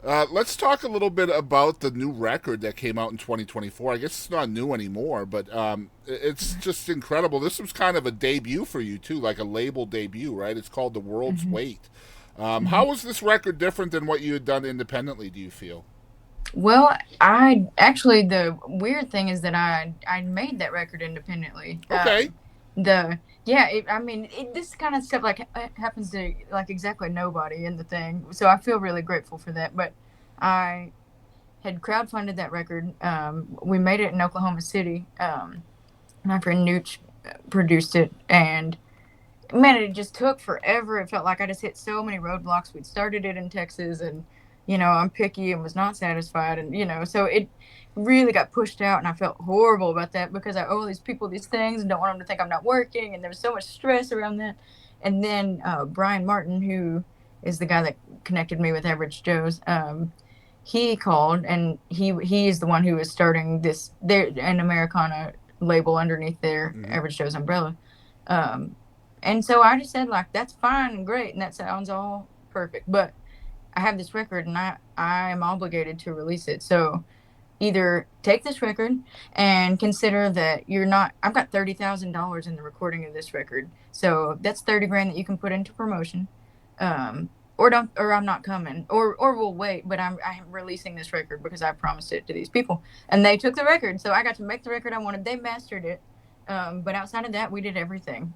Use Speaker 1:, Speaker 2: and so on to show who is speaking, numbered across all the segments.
Speaker 1: Let's talk a little bit about the new record that came out in 2024. I guess it's not new anymore, but it's just incredible. This was kind of a debut for you too, like a label debut, right? It's called The World's
Speaker 2: Hmm.
Speaker 1: Weight.
Speaker 2: Hmm.
Speaker 1: How was this record different than what you had done independently, do you feel?
Speaker 2: Well, I actually the weird thing is that I made that record independently.
Speaker 1: Okay.
Speaker 2: The yeah, I mean, this kind of stuff like happens to like exactly nobody in the thing, so I feel really grateful for that. But I had crowdfunded that record. We made it in Oklahoma City. My friend Nooch produced it, and man, it just took forever. It felt like I just hit so many roadblocks. We'd started it in Texas, and I'm picky and was not satisfied, and so it really got pushed out, and I felt horrible about that because I owe these people these things and don't want them to think I'm not working, and there was so much stress around that. And then Bryan Martin, who is the guy that connected me with Average Joe's, he called, and he is the one who is starting this there an Americana label underneath their
Speaker 1: Hmm.
Speaker 2: Average Joe's umbrella. Um, and so I just said like that's fine and great and that sounds all perfect, but I have this record and I am obligated to release it. So either take this record and consider that you're not I've got $30,000 in the recording of this record. So that's 30 grand that you can put into promotion. Or don't or I'm not coming. Or we'll wait, but I'm releasing this record because I promised it to these people. And they took the record. So I got to make the record I wanted. They mastered it. But outside of that we did everything.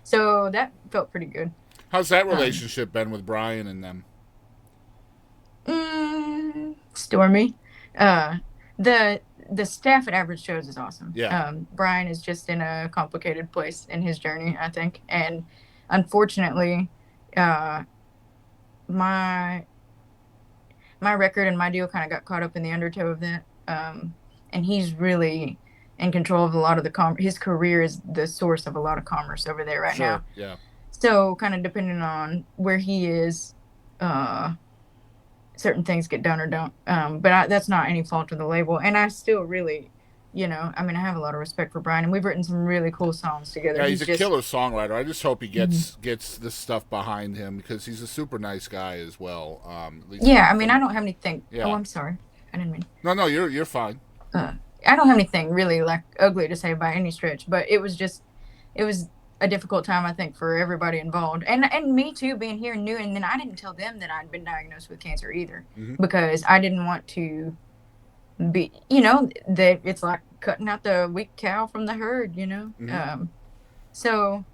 Speaker 2: So that felt pretty good.
Speaker 1: How's that
Speaker 2: Um
Speaker 1: relationship been with Brian and them?
Speaker 2: Stormy. Uh, the staff at Average Shows is awesome.
Speaker 1: Yeah.
Speaker 2: Brian is just in a complicated place in his journey, I think, and unfortunately, uh, my my record and my deal kind of got caught up in the undertow of that. And he's really in control of a lot of his career is the source of a lot of commerce over there right
Speaker 1: Sure.
Speaker 2: now.
Speaker 1: Yeah.
Speaker 2: So kind of depending on where he is, uh, certain things get done or don't. But that's not any fault of the label. And I still really, I mean, I have a lot of respect for Brian, and we've written some really cool songs together.
Speaker 1: Yeah, he's
Speaker 2: He's
Speaker 1: a
Speaker 2: just,
Speaker 1: killer songwriter. I just hope he
Speaker 2: Mhm.
Speaker 1: gets this stuff behind him because he's a super nice guy as well. At least
Speaker 2: Yeah. I mean, I
Speaker 1: from
Speaker 2: don't have anything. Oh,
Speaker 1: yeah.
Speaker 2: I'm sorry. I didn't mean.
Speaker 1: No, no, you're fine.
Speaker 2: Uh, I don't have anything really like ugly to say by any stretch, but it was a difficult time I think for everybody involved, and me too, being here and new. And then I didn't tell them that I'd been diagnosed with cancer either
Speaker 1: Hmm.
Speaker 2: because I didn't want to be that it's like cutting out the weak cow from the herd.
Speaker 1: Hmm.
Speaker 2: So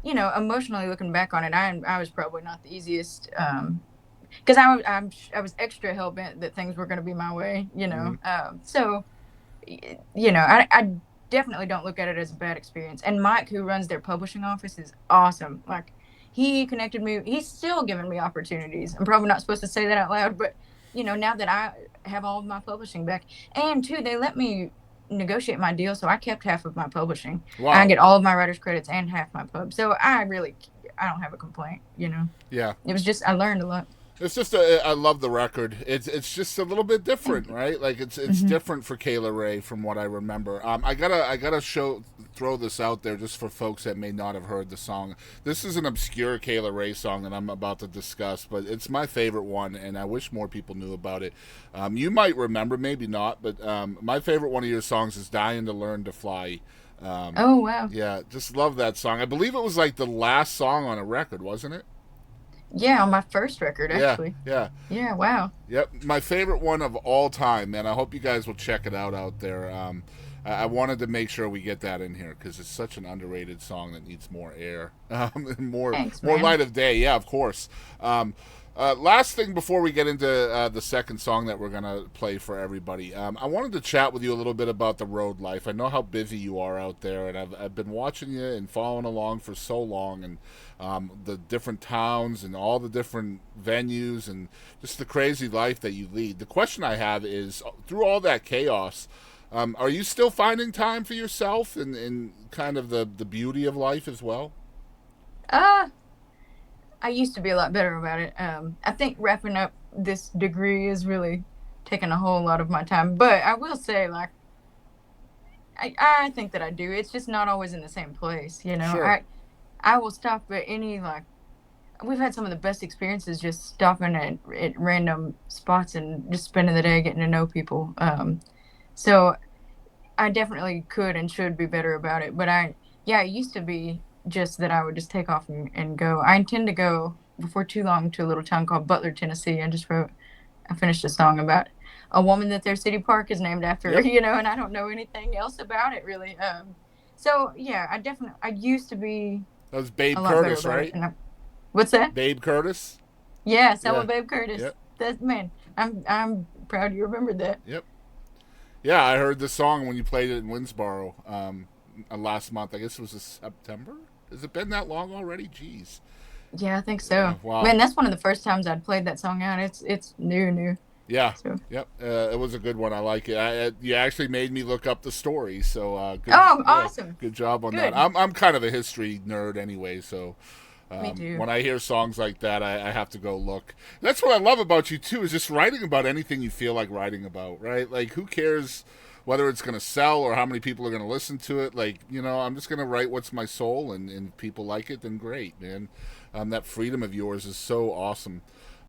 Speaker 2: emotionally looking back on it, I was probably not the easiest because I was extra hell-bent that things were going to be my way.
Speaker 1: Hmm.
Speaker 2: So I definitely don't look at it as a bad experience. And Mike, who runs their publishing office, is awesome. Like, he connected me. He's still giving me opportunities. I'm probably not supposed to say that out loud, but now that I have all of my publishing back, and two, they let me negotiate my deal, so I kept half of my publishing. I
Speaker 1: Wow.
Speaker 2: get all of my writers credits and half my pub. So I don't have a complaint.
Speaker 1: Yeah.
Speaker 2: It was just I learned a lot.
Speaker 1: It's just I love the record. It's just a little bit different,
Speaker 2: Thank you.
Speaker 1: right? Like it's
Speaker 2: Hmm.
Speaker 1: different for Kayla Ray from what I remember. I gotta throw this out there just for folks that may not have heard the song. This is an obscure Kayla Ray song that I'm about to discuss, but it's my favorite one, and I wish more people knew about it. You might remember, maybe not, but my favorite one of your songs is "Dying to Learn to Fly." Um,
Speaker 2: Oh wow.
Speaker 1: yeah, just love that song. I believe it was like the last song on a record, wasn't it?
Speaker 2: Yeah, on my first record
Speaker 1: Yeah,
Speaker 2: actually.
Speaker 1: yeah.
Speaker 2: Yeah, wow.
Speaker 1: Yep, my favorite one of all time, man. I hope you guys will check it out there. I wanted to make sure we get that in here because it's such an underrated song that needs more air, and
Speaker 2: Thanks,
Speaker 1: more
Speaker 2: man.
Speaker 1: light of day. Yeah, of course. Last thing before we get into the second song that we're gonna play for everybody, I wanted to chat with you a little bit about the road life. I know how busy you are out there, and I've been watching you and following along for so long, and the different towns and all the different venues and just the crazy life that you lead. The question I have is, through all that chaos, are you still finding time for yourself and kind of the beauty of life as well?
Speaker 2: Uh, I used to be a lot better about it. I think wrapping up this degree is really taking a whole lot of my time. But I will say, like, I think that I do. It's just not always in the same place.
Speaker 1: Sure.
Speaker 2: I will stop at any like we've had some of the best experiences just stopping at random spots and just spending the day getting to know people. So I definitely could and should be better about it. But yeah, it used to be just that I would just take off and go. I intend to go before too long to a little town called Butler, Tennessee. I finished a song about a woman that their city park is named after,
Speaker 1: Yep.
Speaker 2: and I don't know anything else about it really. So yeah, I used to be
Speaker 1: That was
Speaker 2: a
Speaker 1: Babe
Speaker 2: lot better
Speaker 1: Curtis,
Speaker 2: about it.
Speaker 1: right?
Speaker 2: What's that?
Speaker 1: Babe Curtis.
Speaker 2: Yeah, Selma
Speaker 1: Yeah.
Speaker 2: Babe Curtis.
Speaker 1: Yep.
Speaker 2: That man, I'm proud you remembered that.
Speaker 1: Yep. Yeah, I heard the song when you played it in Winsboro last month. I guess it was September. Has it been that long already? Jeez.
Speaker 2: Yeah, I think
Speaker 1: Yeah.
Speaker 2: so.
Speaker 1: Wow.
Speaker 2: Man, that's one of the first times I'd played that song out. It's new.
Speaker 1: Yeah.
Speaker 2: So
Speaker 1: Yep. It was a good one. I like it. You actually made me look up the story. So good.
Speaker 2: oh,
Speaker 1: Yeah.
Speaker 2: awesome,
Speaker 1: Good job on that.
Speaker 2: good.
Speaker 1: I'm kind of a history nerd anyway. So
Speaker 2: Me too.
Speaker 1: when I hear songs like that, I have to go look. That's what I love about you too. Is just writing about anything you feel like writing about. Right? Like who cares whether it's going to sell or how many people are going to listen to it. Like, I'm just going to write what's my soul, and people like it, then great, man. That freedom of yours is so awesome.